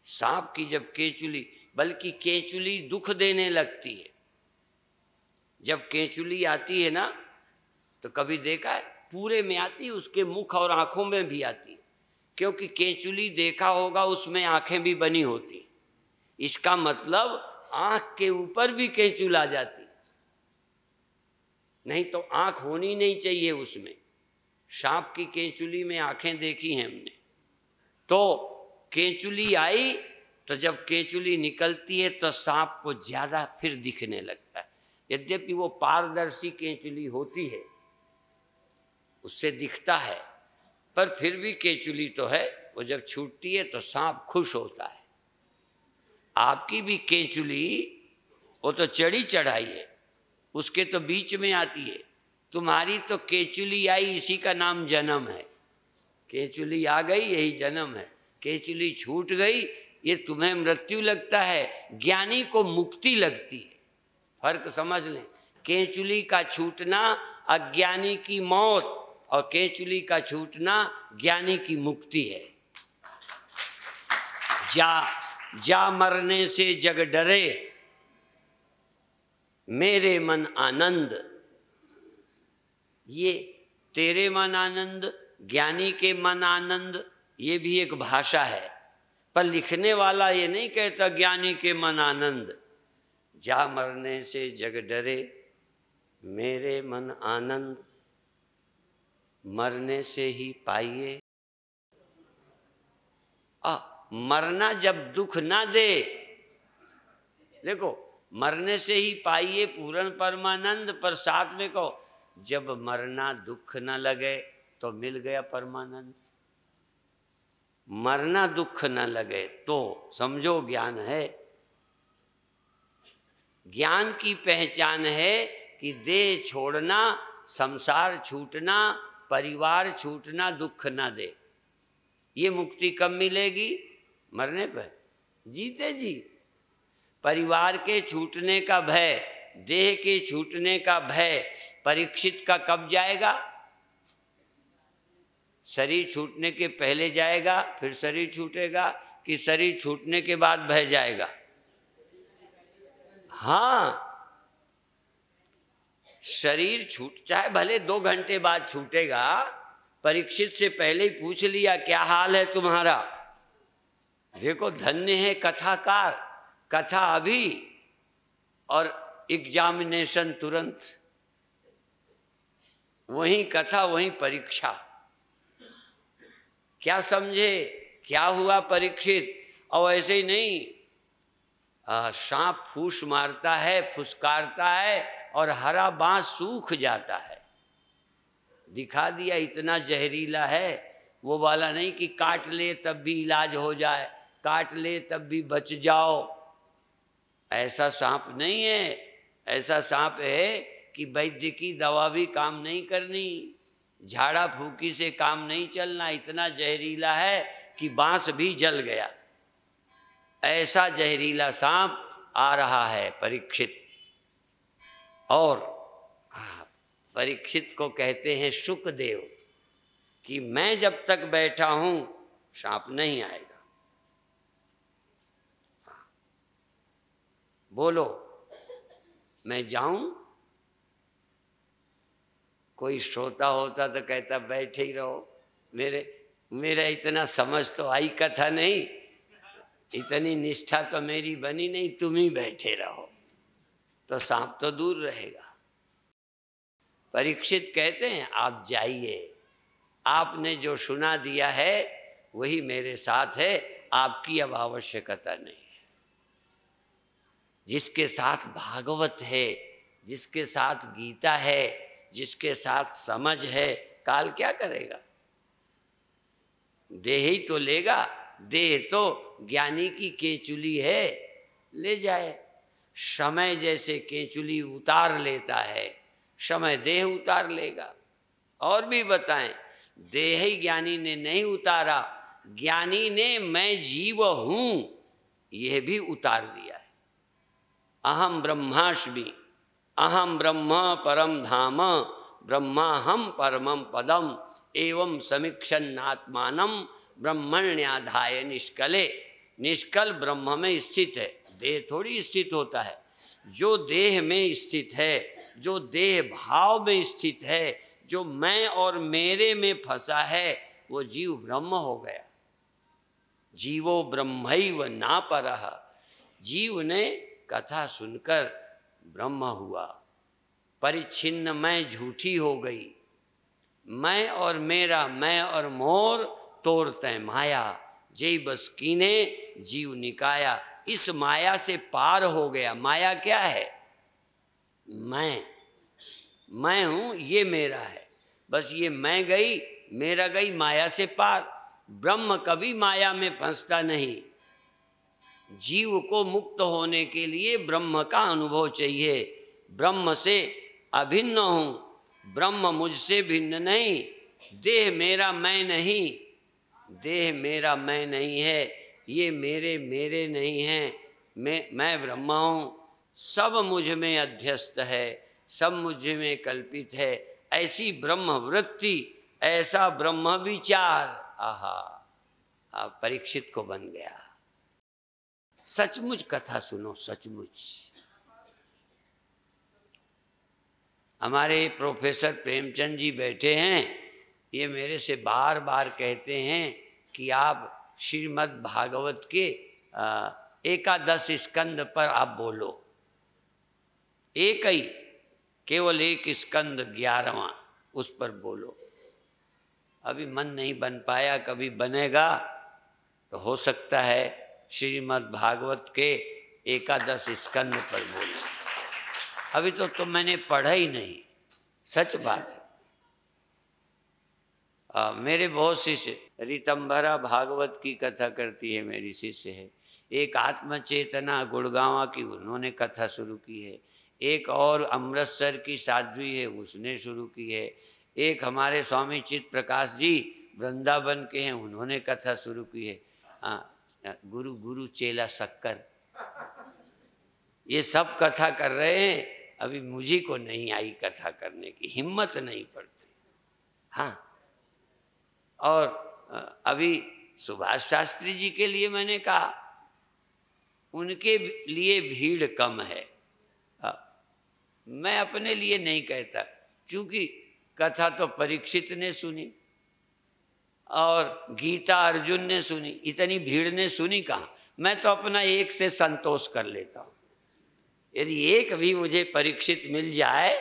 सांप की जब केंचुली, बल्कि केंचुली दुख देने लगती है। जब केंचुली आती है ना, तो कभी देखा है, पूरे में आती है, उसके मुख और आंखों में भी आती है, क्योंकि केंचुली देखा होगा उसमें आंखें भी बनी होती। इसका मतलब आंख के ऊपर भी केंचुल आ जाती, नहीं तो आंख होनी नहीं चाहिए उसमें। सांप की केंचुली में आंखें देखी हैं हमने। तो केंचुली आई, तो जब केंचुली निकलती है तो सांप को ज्यादा फिर दिखने लगता है। यद्यपि वो पारदर्शी केंचुली होती है, उससे दिखता है, पर फिर भी केंचुली तो है। वो जब छूटती है तो सांप खुश होता है। आपकी भी केंचुली, वो तो चढ़ी चढ़ाई है, उसके तो बीच में आती है। तुम्हारी तो केंचुली आई, इसी का नाम जन्म है। केंचुली आ गई, यही जन्म है। केंचुली छूट गई, ये तुम्हें मृत्यु लगता है, ज्ञानी को मुक्ति लगती है। फर्क समझ लें, केंचुली का छूटना अज्ञानी की मौत, और केंचुली का छूटना ज्ञानी की मुक्ति है। जा मरने से जग डरे, मेरे मन आनंद। ये तेरे मन आनंद, ज्ञानी के मन आनंद, ये भी एक भाषा है, पर लिखने वाला ये नहीं कहता ज्ञानी के मन आनंद। जा मरने से जग डरे, मेरे मन आनंद, मरने से ही पाइए। मरना जब दुख ना दे, देखो, मरने से ही पाइए पूर्ण परमानंद, पर साथ में कहो जब मरना दुख न लगे तो मिल गया परमानंद। मरना दुख न लगे तो समझो ज्ञान है। ज्ञान की पहचान है कि देह छोड़ना, संसार छूटना, परिवार छूटना दुख न दे। ये मुक्ति कब मिलेगी? मरने पर, जीते जी। परिवार के छूटने का भय, देह के छूटने का भय परीक्षित का कब जाएगा? शरीर छूटने के पहले जाएगा, फिर शरीर छूटेगा, कि शरीर छूटने के बाद बह जाएगा? हाँ, शरीर छूट, चाहे भले 2 घंटे बाद छूटेगा। परीक्षित से पहले ही पूछ लिया क्या हाल है तुम्हारा। देखो धन्य है कथाकार, कथा अभी और एग्जामिनेशन तुरंत, वहीं कथा वहीं परीक्षा। क्या समझे क्या हुआ परीक्षित? और ऐसे ही नहीं, सांप फूस मारता है, फुसकारता है और हरा बांस सूख जाता है। दिखा दिया इतना जहरीला है। वो वाला नहीं कि काट ले तब भी इलाज हो जाए, काट ले तब भी बच जाओ। ऐसा सांप नहीं है। ऐसा सांप है कि वैद्य की दवा भी काम नहीं करनी, झाड़ा फूकी से काम नहीं चलना। इतना जहरीला है कि बांस भी जल गया। ऐसा जहरीला सांप आ रहा है परीक्षित। और परीक्षित को कहते हैं शुकदेव कि मैं जब तक बैठा हूं सांप नहीं आएगा। बोलो मैं जाऊं? कोई श्रोता होता तो कहता बैठे ही रहो। मेरा इतना समझ तो आई कथा नहीं, इतनी निष्ठा तो मेरी बनी नहीं, तुम ही बैठे रहो तो सांप तो दूर रहेगा। परीक्षित कहते हैं आप जाइए, आपने जो सुना दिया है वही मेरे साथ है, आपकी अब आवश्यकता नहीं है। जिसके साथ भागवत है, जिसके साथ गीता है, जिसके साथ समझ है, काल क्या करेगा? देह ही तो लेगा। देह तो ज्ञानी की केचुली है, ले जाए। समय जैसे केचुली उतार लेता है, समय देह उतार लेगा। और भी बताएं, देह ही ज्ञानी ने नहीं उतारा, ज्ञानी ने मैं जीव हूं यह भी उतार दिया है। अहम ब्रह्मास्मि, अहम ब्रह्म परम धाम, ब्रह्माहम परमं पदम, एवं समीक्षन्नात्मानं ब्रह्मण्याधाय निष्कले। निष्कल ब्रह्म में स्थित है, देह थोड़ी स्थित होता है। जो देह में स्थित है, जो देह भाव में स्थित है, जो मैं और मेरे में फंसा है, वो जीव ब्रह्म हो गया। जीवो ब्रह्मैव नापरः। जीव ने कथा सुनकर ब्रह्म हुआ। परिच्छिन्न मैं झूठी हो गई। मैं और मेरा, मैं और मोर तोड़ते माया, जय बस कीने जीव निकाया। इस माया से पार हो गया। माया क्या है? मैं हूं, ये मेरा है। बस ये मैं गई, मेरा गई, माया से पार। ब्रह्म कभी माया में फंसता नहीं। जीव को मुक्त होने के लिए ब्रह्म का अनुभव चाहिए। ब्रह्म से अभिन्न हूं, ब्रह्म मुझसे भिन्न नहीं। देह मेरा मैं नहीं, देह मेरा मैं नहीं है, ये मेरे नहीं हैं। मैं ब्रह्म हूँ, सब मुझ में अध्यस्त है, सब मुझ में कल्पित है। ऐसी ब्रह्म वृत्ति, ऐसा ब्रह्म विचार आहा परीक्षित को बन गया। सचमुच कथा सुनो, सचमुच। हमारे प्रोफेसर प्रेमचंद जी बैठे हैं, ये मेरे से बार बार कहते हैं कि आप श्रीमद् भागवत के एकादश स्कंद पर आप बोलो। एक ही, केवल एक स्कंद 11वां, उस पर बोलो। अभी मन नहीं बन पाया, कभी बनेगा तो हो सकता है श्रीमद् भागवत के एकादश स्कंद पर बोलो। अभी तो मैंने पढ़ा ही नहीं, सच बात है। मेरे बहुत शिष्य, रीतंभरा भागवत की कथा करती है, मेरी शिष्य है। एक आत्मचेतना गुड़गांव की, उन्होंने कथा शुरू की है। एक और अमृतसर की साध्वी है, उसने शुरू की है। एक हमारे स्वामी चित्त प्रकाश जी वृंदावन के हैं, उन्होंने कथा शुरू की है। गुरु चेला शक्कर, ये सब कथा कर रहे हैं। अभी मुझी को नहीं आई कथा करने की, हिम्मत नहीं पड़ती। हाँ, और अभी सुभाष शास्त्री जी के लिए मैंने कहा, उनके लिए भीड़ कम है। मैं अपने लिए नहीं कहता, क्योंकि कथा तो परीक्षित ने सुनी और गीता अर्जुन ने सुनी, इतनी भीड़ ने सुनी कहाँ। मैं तो अपना एक से संतोष कर लेता हूँ। यदि एक भी मुझे परीक्षित मिल जाए,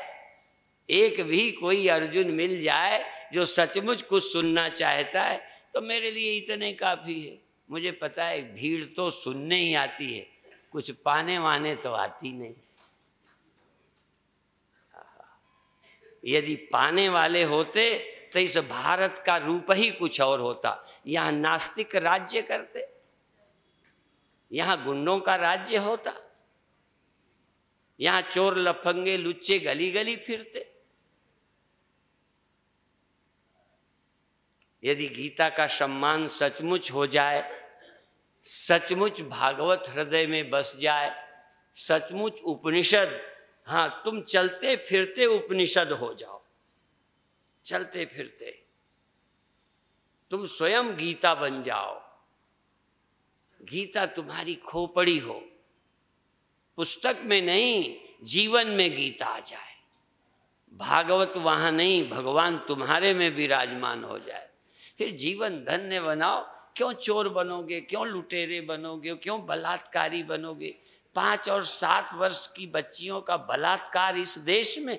एक भी कोई अर्जुन मिल जाए जो सचमुच कुछ सुनना चाहता है, तो मेरे लिए इतने काफ़ी है। मुझे पता है भीड़ तो सुनने ही आती है, कुछ पाने वाने तो आती नहीं। यदि पाने वाले होते तो इस भारत का रूप ही कुछ और होता। यहाँ नास्तिक राज्य करते, यहाँ गुंडों का राज्य होता, यहाँ चोर लफंगे लुच्चे गली गली फिरते। यदि गीता का सम्मान सचमुच हो जाए, सचमुच भागवत हृदय में बस जाए, सचमुच उपनिषद, हाँ तुम चलते फिरते उपनिषद हो जाओ, चलते फिरते तुम स्वयं गीता बन जाओ, गीता तुम्हारी खोपड़ी हो, पुस्तक में नहीं जीवन में गीता आ जाए। भागवत वहाँ नहीं, भगवान तुम्हारे में विराजमान हो जाए, फिर जीवन धन्य बनाओ। क्यों चोर बनोगे, क्यों लुटेरे बनोगे, क्यों बलात्कारी बनोगे? 5 और 7 वर्ष की बच्चियों का बलात्कार इस देश में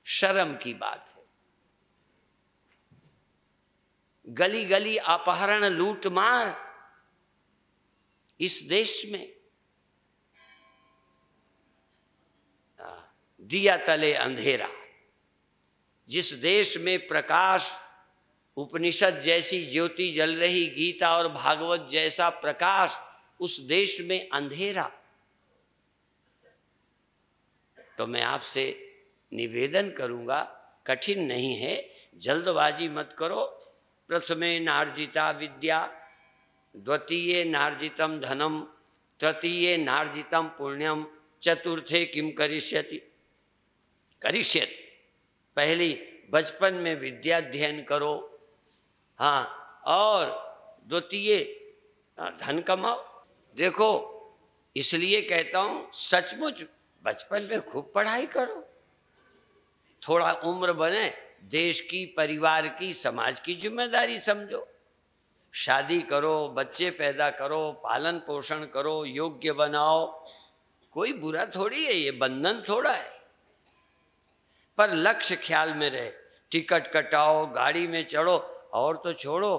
शर्म की बात है। गली गली अपहरण लूट मार इस देश में। दिया तले अंधेरा। जिस देश में प्रकाश, उपनिषद जैसी ज्योति जल रही, गीता और भागवत जैसा प्रकाश, उस देश में अंधेरा। तो मैं आपसे निवेदन करूंगा, कठिन नहीं है, जल्दबाजी मत करो। प्रथमे नार्जिता विद्या, द्वितीये नार्जितम धनम, तृतीये नार्जितम पुण्यम, चतुर्थे किम करिष्यति। करिष्यति, पहली बचपन में विद्या अध्ययन करो, हाँ, और द्वितीय धन कमाओ। देखो, इसलिए कहता हूँ सचमुच बचपन में खूब पढ़ाई करो, थोड़ा उम्र बने, देश की, परिवार की, समाज की जिम्मेदारी समझो। शादी करो, बच्चे पैदा करो, पालन पोषण करो, योग्य बनाओ, कोई बुरा थोड़ी है, ये बंधन थोड़ा है। पर लक्ष्य ख्याल में रहे, टिकट कटाओ, गाड़ी में चढ़ो, और तो छोड़ो,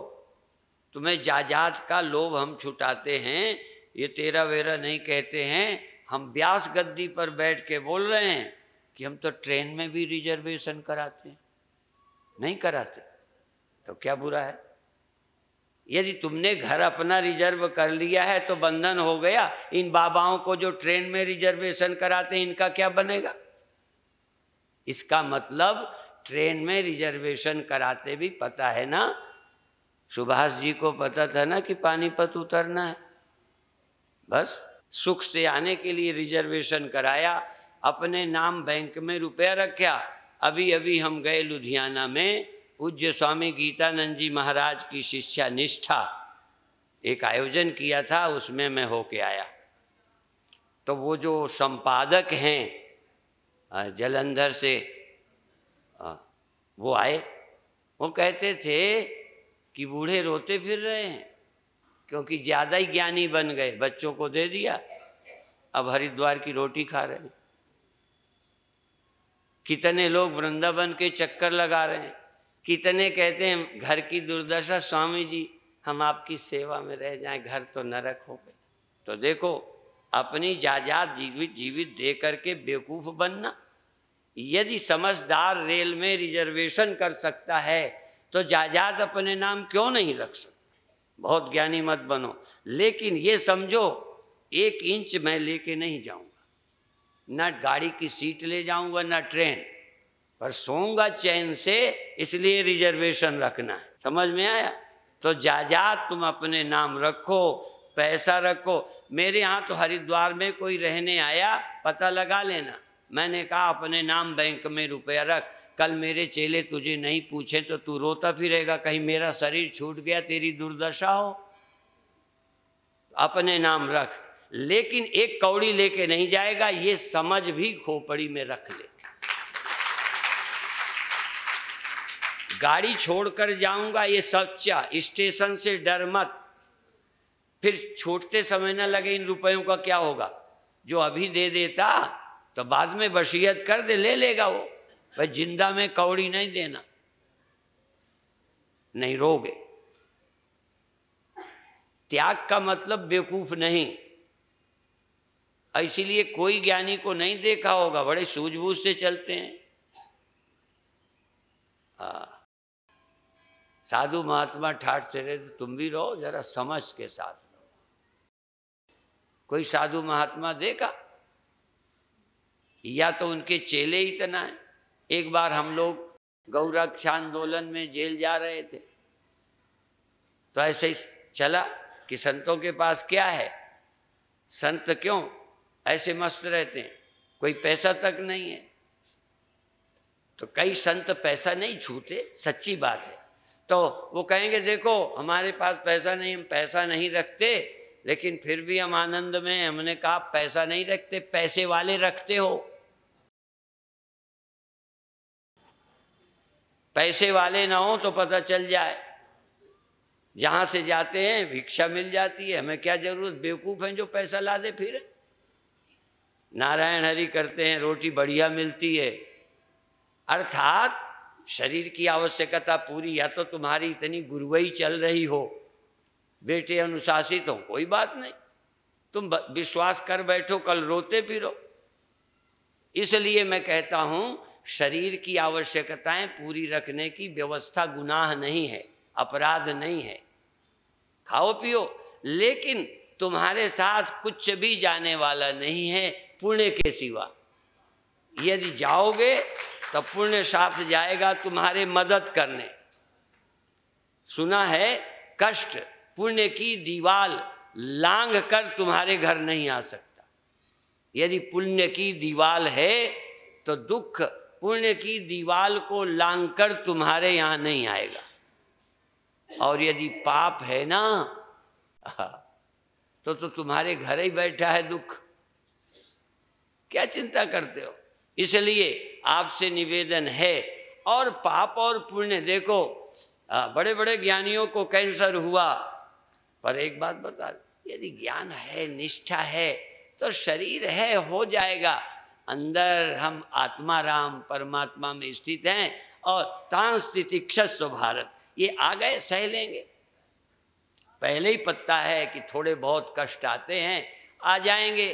तुम्हें जायदाद का लोभ हम छुटाते हैं, ये तेरा वेरा नहीं कहते हैं। हम व्यास गद्दी पर बैठ के बोल रहे हैं कि हम तो ट्रेन में भी रिजर्वेशन कराते हैं। नहीं कराते तो क्या बुरा है? यदि तुमने घर अपना रिजर्व कर लिया है तो बंधन हो गया। इन बाबाओं को जो ट्रेन में रिजर्वेशन कराते हैं, इनका क्या बनेगा? इसका मतलब ट्रेन में रिजर्वेशन कराते भी पता है ना, सुभाष जी को पता था ना कि पानीपत उतरना है, बस सुख से आने के लिए रिजर्वेशन कराया, अपने नाम बैंक में रुपया रखा। अभी अभी हम गए लुधियाना में, पूज्य स्वामी गीतानंद जी महाराज की शिष्या निष्ठा एक आयोजन किया था, उसमें मैं होके आया। तो वो जो संपादक हैं जलंधर से, वो आए, वो कहते थे कि बूढ़े रोते फिर रहे हैं क्योंकि ज़्यादा ही ज्ञानी बन गए, बच्चों को दे दिया, अब हरिद्वार की रोटी खा रहे हैं। कितने लोग वृंदावन के चक्कर लगा रहे हैं, कितने कहते हैं घर की दुर्दशा, स्वामी जी हम आपकी सेवा में रह जाएं, घर तो नरक हो गए। तो देखो, अपनी जायदाद जीवित दे करके बेवकूफ़ बनना। यदि समझदार रेल में रिजर्वेशन कर सकता है तो जायदाद अपने नाम क्यों नहीं रख सकता? बहुत ज्ञानी मत बनो, लेकिन ये समझो 1 इंच मैं लेके नहीं जाऊंगा, ना गाड़ी की सीट ले जाऊंगा ना ट्रेन, पर सोऊंगा चैन से, इसलिए रिजर्वेशन रखना है। समझ में आया? तो जायदाद तुम अपने नाम रखो, पैसा रखो। मेरे यहाँ तो हरिद्वार में कोई रहने आया, पता लगा लेना, मैंने कहा अपने नाम बैंक में रुपया रख, कल मेरे चेले तुझे नहीं पूछे तो तू रोता फिरेगा, कहीं मेरा शरीर छूट गया तेरी दुर्दशा हो। अपने नाम रख, लेकिन एक कौड़ी लेके नहीं जाएगा, ये समझ भी खोपड़ी में रख ले। गाड़ी छोड़कर जाऊंगा ये सच्चा, स्टेशन से डर मत, फिर छोड़ते समय ना लगे इन रुपयों का क्या होगा। जो अभी दे देता तो बाद में वसीयत कर दे, ले लेगा वो, भाई जिंदा में कौड़ी नहीं देना, नहीं रोगे। त्याग का मतलब बेवकूफ नहीं, इसीलिए कोई ज्ञानी को नहीं देखा होगा, बड़े सूझबूझ से चलते हैं। साधु महात्मा ठाठ से रहे तो तुम भी रहो, जरा समझ के साथ रहो। कोई साधु महात्मा देखा, या तो उनके चेले इतना है। एक बार हम लोग गौरक्षा आंदोलन में जेल जा रहे थे, तो ऐसे ही चला कि संतों के पास क्या है, संत क्यों ऐसे मस्त रहते हैं, कोई पैसा तक नहीं है। तो कई संत पैसा नहीं छूते, सच्ची बात है। तो वो कहेंगे देखो हमारे पास पैसा नहीं, हम पैसा नहीं रखते, लेकिन फिर भी हम आनंद में। हमने कहा पैसा नहीं रखते, पैसे वाले रखते हो। पैसे वाले ना हो तो पता चल जाए, जहां से जाते हैं भिक्षा मिल जाती है, हमें क्या जरूरत, बेवकूफ हैं जो पैसा ला दे फिर। नारायण हरि करते हैं, रोटी बढ़िया मिलती है। अर्थात शरीर की आवश्यकता पूरी, या तो तुम्हारी इतनी गुरुवई चल रही हो, बेटे अनुशासित हो, कोई बात नहीं, तुम विश्वास कर बैठो, कल रोते फिरो। इसलिए मैं कहता हूं शरीर की आवश्यकताएं पूरी रखने की व्यवस्था गुनाह नहीं है, अपराध नहीं है। खाओ पियो, लेकिन तुम्हारे साथ कुछ भी जाने वाला नहीं है पुण्य के सिवा। यदि जाओगे तो पुण्य साथ जाएगा तुम्हारे मदद करने। सुना है कष्ट पुण्य की दीवार लांघ कर तुम्हारे घर नहीं आ सकता। यदि पुण्य की दीवार है तो दुख पुण्य की दीवार को लांघ कर तुम्हारे यहाँ नहीं आएगा। और यदि पाप है ना तो तुम्हारे घर ही बैठा है दुख, क्या चिंता करते हो। इसलिए आपसे निवेदन है। और पाप और पुण्य देखो, बड़े बड़े ज्ञानियों को कैंसर हुआ, पर एक बात बता, यदि ज्ञान है, निष्ठा है, तो शरीर है, हो जाएगा। अंदर हम आत्मा राम परमात्मा में स्थित हैं, और तां स्थितिक्षस्व भारत, ये आ गए सह लेंगे। पहले ही पता है कि थोड़े बहुत कष्ट आते हैं, आ जाएंगे,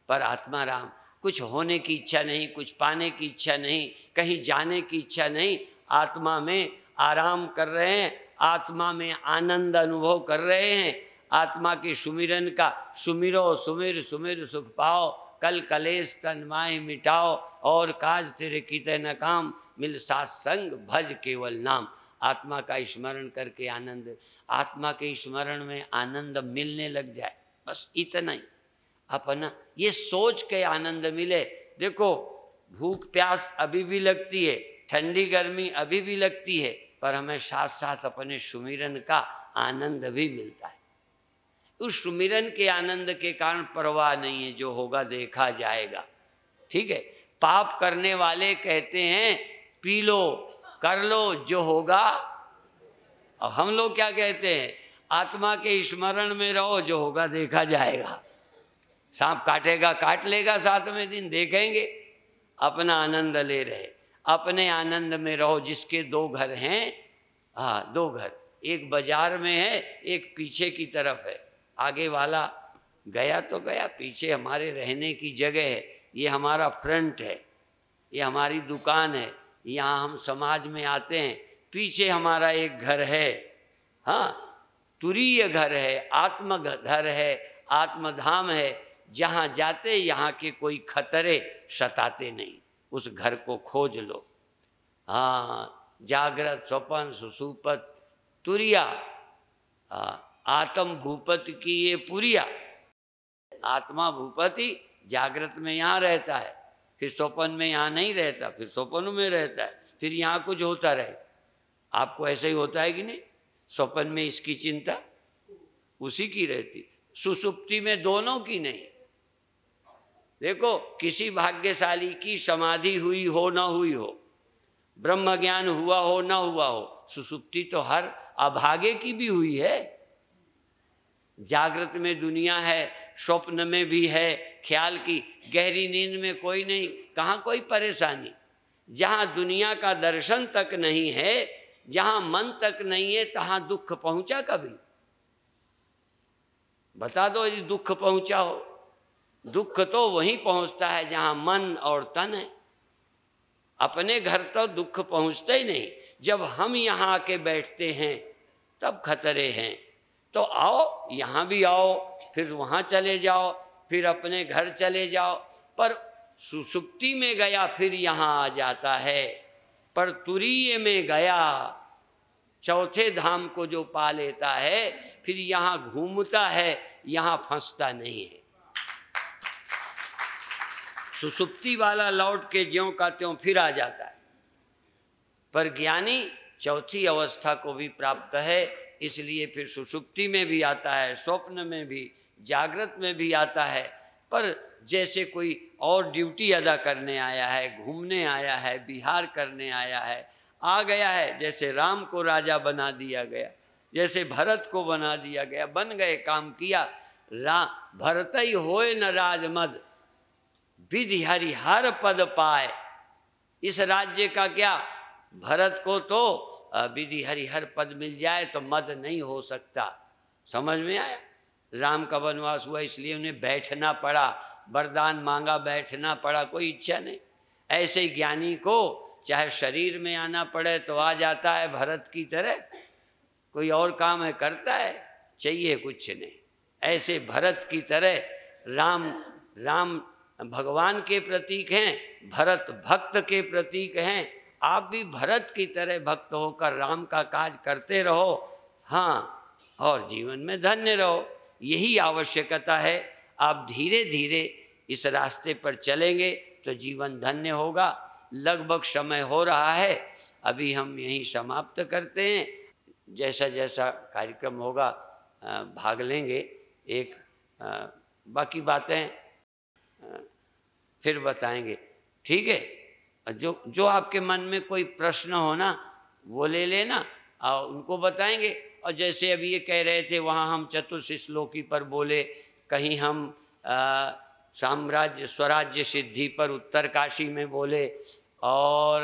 पर आत्मा राम, कुछ होने की इच्छा नहीं, कुछ पाने की इच्छा नहीं, कहीं जाने की इच्छा नहीं, आत्मा में आराम कर रहे हैं, आत्मा में आनंद अनुभव कर रहे हैं। आत्मा के सुमिरन का सुमिरो सुमिर सुमिर सुख पाओ, कल कलेश तन माय मिटाओ, और काज तेरे कीते न काम, मिल सात्संग भज केवल नाम। आत्मा का स्मरण करके आनंद, आत्मा के स्मरण में आनंद मिलने लग जाए, बस इतना ही। अपना ये सोच के आनंद मिले। देखो भूख प्यास अभी भी लगती है, ठंडी गर्मी अभी भी लगती है, पर हमें साथ साथ अपने सुमिरन का आनंद भी मिलता है। उस सुमिरन के आनंद के कारण परवाह नहीं है, जो होगा देखा जाएगा। ठीक है, पाप करने वाले कहते हैं पी लो कर लो जो होगा, और हम लोग क्या कहते हैं, आत्मा के स्मरण में रहो, जो होगा देखा जाएगा। सांप काटेगा काट लेगा, 7वें दिन देखेंगे। अपना आनंद ले रहे, अपने आनंद में रहो। जिसके 2 घर हैं, हाँ 2 घर, एक बाजार में है, एक पीछे की तरफ है। आगे वाला गया तो गया, पीछे हमारे रहने की जगह है। ये हमारा फ्रंट है, ये हमारी दुकान है, यहाँ हम समाज में आते हैं। पीछे हमारा एक घर है, हाँ तुरीय घर है, आत्म घर है, आत्मधाम है। जहाँ जाते यहाँ के कोई खतरे सताते नहीं, उस घर को खोज लो। हाँ जागृत स्वपन सुसुपत तुरिया, आत्म भूपति की ये पुरिया। आत्मा भूपति जागृत में यहाँ रहता है, फिर स्वपन में यहाँ नहीं रहता, फिर स्वपन में रहता है, फिर यहाँ कुछ होता रहे। आपको ऐसा ही होता है कि नहीं? स्वप्न में इसकी चिंता उसी की रहती, सुषुप्ति में दोनों की नहीं। देखो, किसी भाग्यशाली की समाधि हुई हो ना हुई हो, ब्रह्म ज्ञान हुआ हो ना हुआ हो, सुषुप्ति तो हर अभागे की भी हुई है। जागृत में दुनिया है, स्वप्न में भी है, ख्याल की गहरी नींद में कोई नहीं, कहाँ कोई परेशानी। जहाँ दुनिया का दर्शन तक नहीं है, जहाँ मन तक नहीं है, तहाँ दुख पहुँचा कभी? बता दो यदि दुख पहुँचा हो। दुख तो वहीं पहुँचता है जहाँ मन और तन है। अपने घर तो दुख पहुँचता ही नहीं। जब हम यहाँ आके बैठते हैं तब खतरे हैं। तो आओ, यहाँ भी आओ, फिर वहाँ चले जाओ, फिर अपने घर चले जाओ। पर सुषुप्ति में गया फिर यहाँ आ जाता है। पर तुरीय में गया, चौथे धाम को जो पा लेता है, फिर यहाँ घूमता है, यहाँ फंसता नहीं है। सुषुप्ति वाला लौट के ज्यों का त्यों फिर आ जाता है। पर ज्ञानी चौथी अवस्था को भी प्राप्त है, इसलिए फिर सुषुप्ति में भी आता है, स्वप्न में भी, जागृत में भी आता है। पर जैसे कोई और ड्यूटी अदा करने आया है, घूमने आया है, विहार करने आया है, आ गया है। जैसे राम को राजा बना दिया गया, जैसे भरत को बना दिया गया, बन गए, काम किया। भरत ही होए न राजमद, विधि हरि हर पद पाए। इस राज्य का क्या, भरत को तो विधि हरि हर पद मिल जाए तो मद नहीं हो सकता। समझ में आया? राम का वनवास हुआ इसलिए उन्हें बैठना पड़ा, वरदान मांगा, बैठना पड़ा, कोई इच्छा नहीं। ऐसे ही ज्ञानी को चाहे शरीर में आना पड़े तो आ जाता है, भरत की तरह। कोई और काम है करता है, चाहिए कुछ नहीं। ऐसे भरत की तरह राम भगवान के प्रतीक हैं, भरत भक्त के प्रतीक हैं। आप भी भरत की तरह भक्त होकर राम का काज करते रहो, हाँ, और जीवन में धन्य रहो। यही आवश्यकता है। आप धीरे धीरे इस रास्ते पर चलेंगे तो जीवन धन्य होगा। लगभग समय हो रहा है, अभी हम यहीं समाप्त करते हैं। जैसा जैसा कार्यक्रम होगा भाग लेंगे। एक बाकी बातें फिर बताएंगे, ठीक है? जो आपके मन में कोई प्रश्न हो ना, वो ले लेना और उनको बताएंगे। और जैसे अभी ये कह रहे थे, वहाँ हम चतुर्श्लोकी पर बोले, कहीं हम साम्राज्य स्वराज्य सिद्धि पर उत्तरकाशी में बोले, और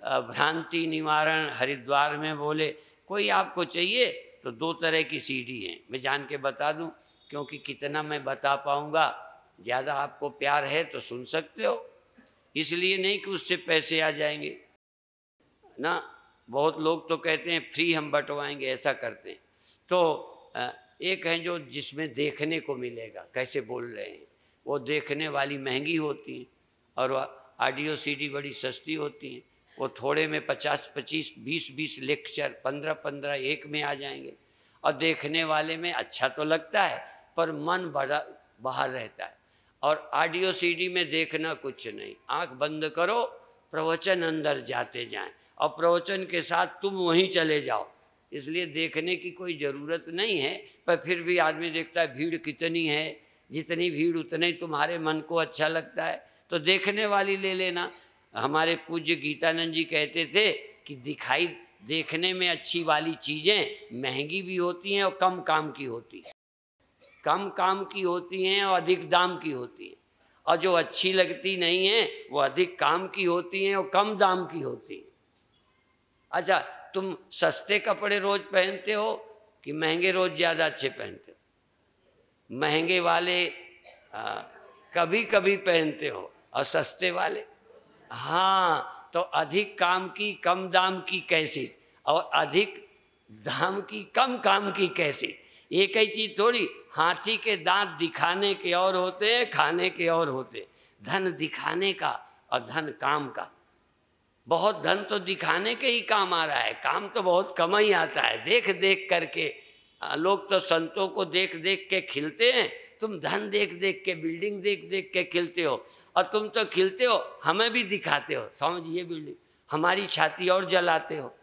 भ्रांति निवारण हरिद्वार में बोले। कोई आपको चाहिए तो 2 तरह की सीडी हैं, मैं जान के बता दूं, क्योंकि कितना मैं बता पाऊंगा। ज़्यादा आपको प्यार है तो सुन सकते हो, इसलिए नहीं कि उससे पैसे आ जाएंगे ना। बहुत लोग तो कहते हैं फ्री हम बंटवाएंगे, ऐसा करते हैं। तो एक है जो जिसमें देखने को मिलेगा, कैसे बोल रहे हैं, वो देखने वाली महंगी होती हैं, और ऑडियो सीडी बड़ी सस्ती होती हैं। वो थोड़े में 50-25, 20-20 लेक्चर 15-15 एक में आ जाएंगे। और देखने वाले में अच्छा तो लगता है, पर मन बड़ा बाहर रहता है। और ऑडियो सीडी में देखना कुछ नहीं, आंख बंद करो, प्रवचन अंदर जाते जाएं, और प्रवचन के साथ तुम वहीं चले जाओ। इसलिए देखने की कोई ज़रूरत नहीं है। पर फिर भी आदमी देखता है भीड़ कितनी है, जितनी भीड़ उतना ही तुम्हारे मन को अच्छा लगता है, तो देखने वाली ले लेना। हमारे पूज्य गीतानंद जी कहते थे कि दिखाई देखने में अच्छी वाली चीज़ें महंगी भी होती हैं और कम काम की होती हैं। कम काम की होती हैं और अधिक दाम की होती हैं, और जो अच्छी लगती नहीं है वो अधिक काम की होती हैं और कम दाम की होती हैं। अच्छा, तुम सस्ते कपड़े रोज पहनते हो कि महंगे रोज ज़्यादा अच्छे पहनते हो? महंगे वाले कभी कभी पहनते हो, और सस्ते वाले, हाँ, तो अधिक काम की कम दाम की कैसेट, और अधिक दाम की कम काम की कैसेट, एक ही चीज थोड़ी। हाथी के दांत दिखाने के और होते हैं, खाने के और होते हैं। धन दिखाने का और धन काम का। बहुत धन तो दिखाने के ही काम आ रहा है, काम तो बहुत कम ही आता है। देख देख करके लोग तो संतों को देख देख के खिलते हैं, तुम धन देख देख के, बिल्डिंग देख देख के खिलते हो। और तुम तो खिलते हो, हमें भी दिखाते हो, समझ ये बिल्डिंग, हमारी छाती और जलाते हो।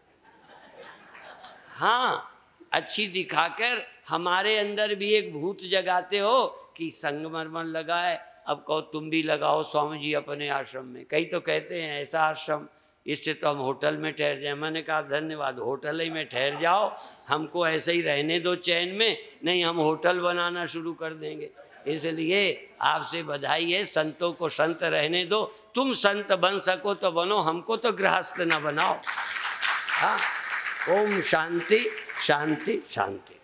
हाँ, अच्छी दिखाकर हमारे अंदर भी एक भूत जगाते हो कि संगमरमर लगा है, अब कहो तुम भी लगाओ स्वामी जी अपने आश्रम में। कई तो कहते हैं ऐसा आश्रम, इससे तो हम होटल में ठहर जाए। मैंने कहा धन्यवाद, होटल ही में ठहर जाओ, हमको ऐसे ही रहने दो चैन में, नहीं हम होटल बनाना शुरू कर देंगे। इसलिए आपसे बधाई है, संतों को संत रहने दो। तुम संत बन सको तो बनो, हमको तो गृहस्थ न बनाओ। हाँ, ओम शांति शांति शांति।